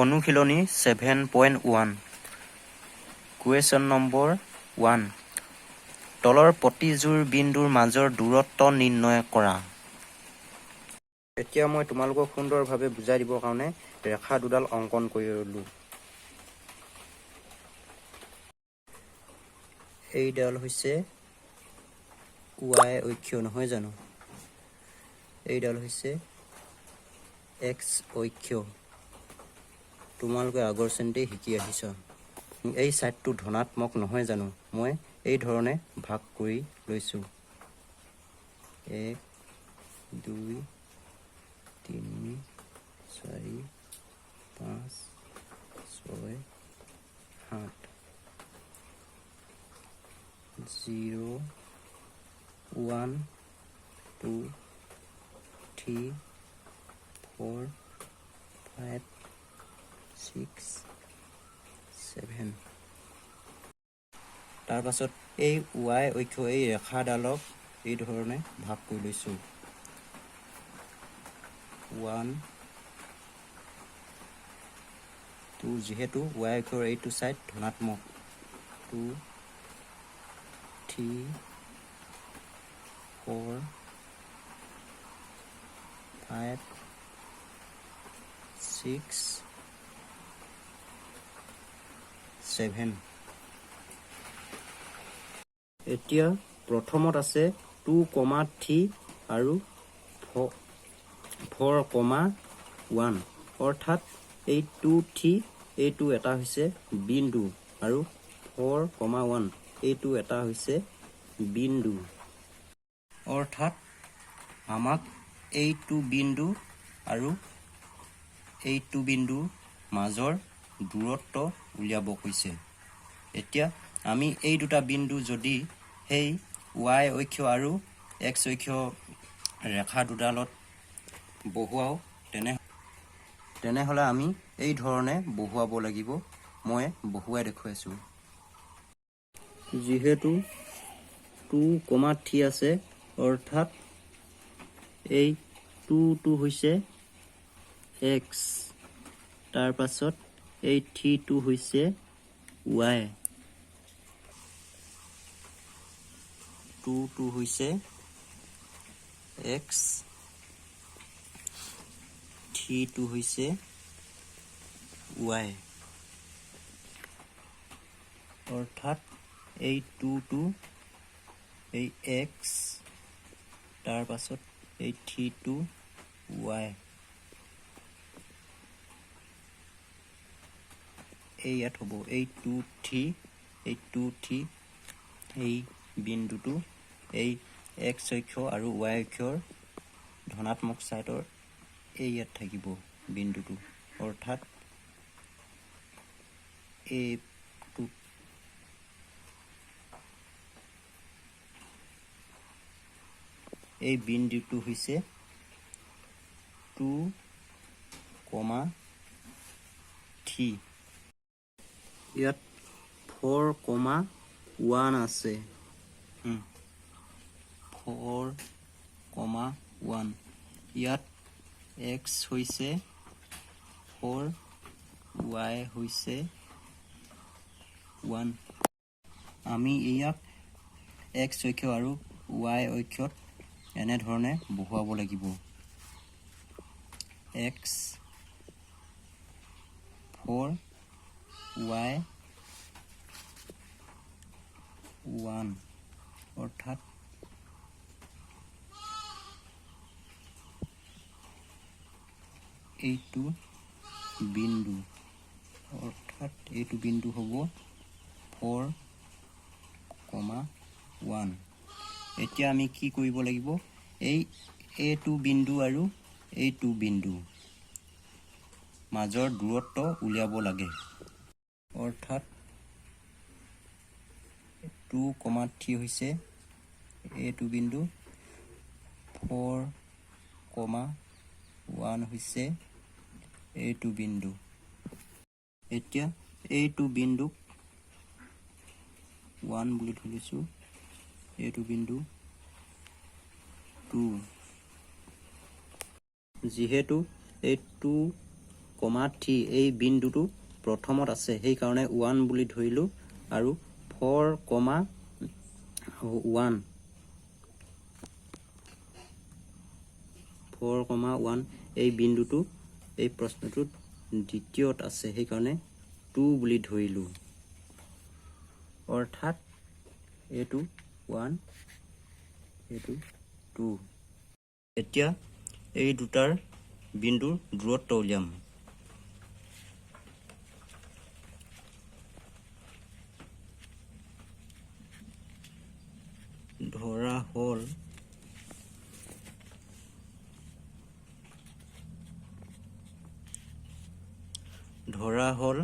অনুশীলনী 7.1 question number 1 তলৰ প্ৰতিযোৰ বিন্দুৰ মাজৰ দূৰত্ব নিৰ্ণয় কৰা। এতিয়া মই তোমালোকক সুন্দৰভাৱে বুজাই দিবৰ কাৰণে ৰেখা দুডাল অংকন কৰি ল'লোঁ। এইডাল হৈছে y অক্ষ নহয় জানো, এইডাল হৈছে x অক্ষ। তোমালোকে আগৰ শ্ৰেণীতে শিকি আহিছ। এই ছাইডটো ধনাত্মক নহয় জানো, মই এই ধৰণে ভাগ কৰি লৈছোঁ। 1 2 3 4 5 6 7 0 1 2 3 4 5 6 7 তাৰ পাছত এই y অক্ষ এই ৰেখাডালক এই ধৰণে ভাগ কৰি লৈছোঁ। 1 2 যিহেতু y অক্ষৰ এইটো ছাইড ধনাত্মক, 2 3 4 5 6 7 এতিয়া প্ৰথমত আছে 2, 3 আৰু 4, 1 অৰ্থাৎ এই 2, 3 এইটো এটা হৈছে বিন্দু আৰু 4, 1 এইটো এটা হৈছে বিন্দু। অৰ্থাৎ আমাক এইটো বিন্দু আৰু এইটো বিন্দুৰ মাজৰ দূৰত্ব উলিয়াব কৈছে। এতিয়া আমি এই দুটা বিন্দু যদি সেই y অক্ষ আৰু x অক্ষ ৰেখা দুডালত বহুৱাও তেনেহ'লে আমি এই ধৰণে বহুৱাব লাগিব। মই বহুৱাই দেখুৱাইছোঁ। যিহেতু 2, 3 আছে অৰ্থাৎ এই 2টো হৈছে x, তাৰ পাছত এই 3টো হৈছে y, 2টো হৈছে x, 3টো হৈছে y। অৰ্থাৎ এই 2টো এই x, তাৰ পাছত এই 3টো y। এই ইয়াত হ'ব এই 2, 3, এই 2, 3 এই বিন্দুটো এই x অক্ষ আৰু y অক্ষৰ ধনাত্মক ছাইডৰ এই ইয়াত থাকিব বিন্দুটো। অৰ্থাৎ এই বিন্দুটো হৈছে 2, 3। ইয়াত 4, 1 আছে। 4, 1 ইয়াত x হৈছে 4, y হৈছে 1। আমি ইয়াক x অক্ষ আৰু y অক্ষত এনেধৰণে বহুৱাব লাগিব। x 4, y 1 অৰ্থাৎ এইটো বিন্দু, অৰ্থাৎ এইটো বিন্দু হ'ব 4, 1। এতিয়া আমি কি কৰিব লাগিব, এইটো বিন্দু আৰু এইটো বিন্দু মাজৰ দূৰত্ব উলিয়াব লাগে। অৰ্থাৎ 2, 3 হৈছে এইটো বিন্দু, 4, 1 হৈছে এইটো বিন্দু। এতিয়া এইটো বিন্দুক 1 বুলি ধৰিছোঁ, এইটো বিন্দু 2। যিহেতু এই 2, 3 এই বিন্দুটো প্ৰথমত আছে সেইকাৰণে 1 বুলি ধৰিলোঁ আৰু 4, 1 এই বিন্দুটো এই প্ৰশ্নটোত দ্বিতীয়ত আছে সেইকাৰণে 2 বুলি ধৰিলোঁ অৰ্থাৎ এইটো 1 এইটো 2 এতিয়া এই দুটাৰ বিন্দুৰ দূৰত্ব উলিয়াম ধৰা হ'ল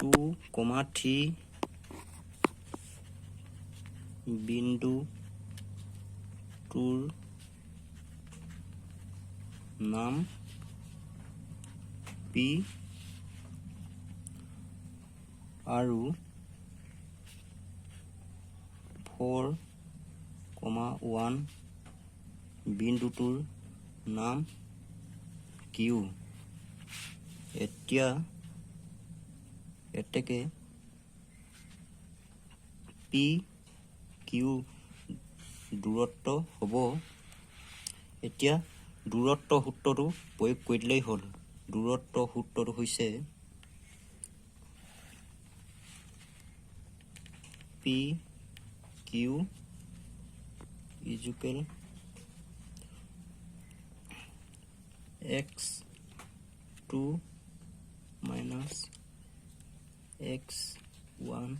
টু, 3 বিন্দুটোৰ নাম P আৰু 4, 1 বিন্দুটোৰ নাম Q এতেকে P Q দূৰত্ব হ'ব এতিয়া দূৰত্ব সূত্ৰটো প্ৰয়োগ কৰিলেই হ'ল দূৰত্ব সূত্ৰটো হৈছে P Q equal X2 minus X1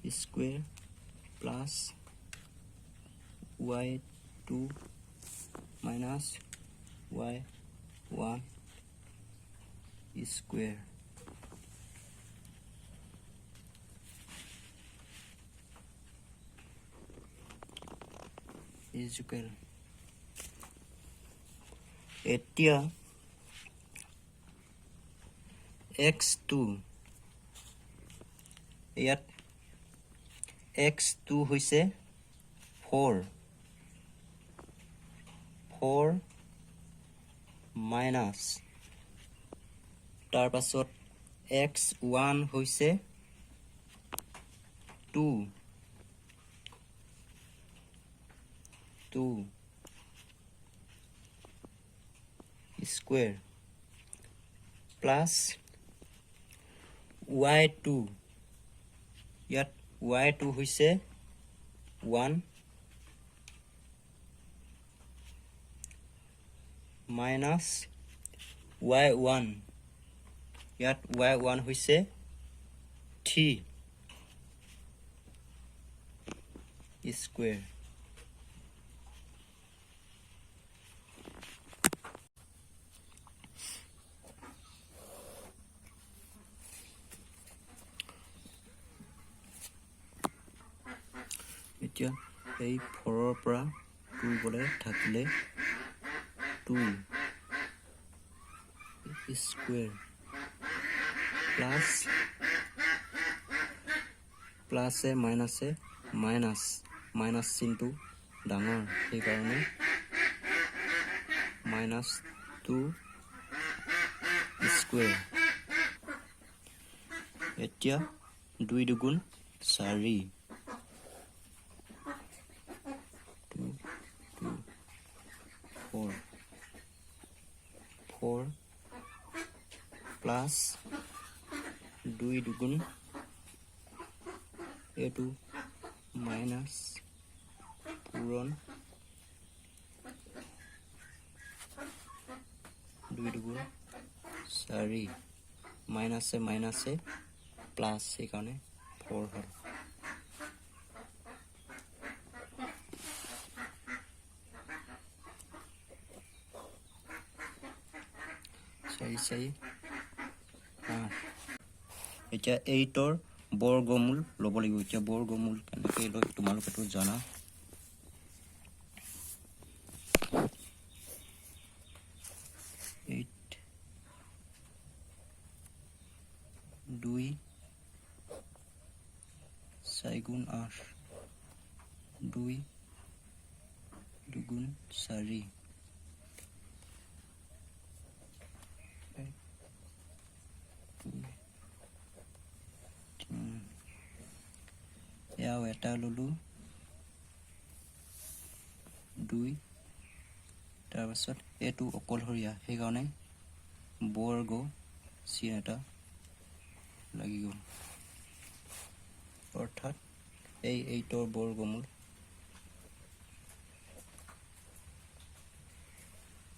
square plus Y2 minus Y1 square is equal এতিয়া X2 ইয়াত X2 হৈছে 4 মাইনাছ তাৰ পাছত X1 হৈছে 2 square plus Y2 ইয়াত Y2 হৈছে 1 minus Y1 ইয়াত Y1 হৈছে 3 square এতিয়া এই 4 পৰা 2 গলে থাকিলে 2 square plus minus চিনটো ডাঙৰ সেইকাৰণে -2 square এতিয়া 2 দুগুণ 4 4 plus 2 দুগুণ এইটো মাইনাছ পূৰণ 2 দুগুণ 4 মাইনাছে প্লাছ সেইকাৰণে 4 হ'ল এতিয়া 8ৰ বৰ্গমূল ল'ব লাগিব এতিয়া বৰ্গমূল কেনেকৈ লয় তোমালোকেতো জানা 2 4 গুণ 8 2 2 4 ইয়াও এটা ললো 2 তাৰপাছত এটো অকলহৰীয়া সেইকাৰণে বৰ্গ চিন এটা লাগি গ'ল অৰ্থাৎ এই 8ৰ বৰ্গমূল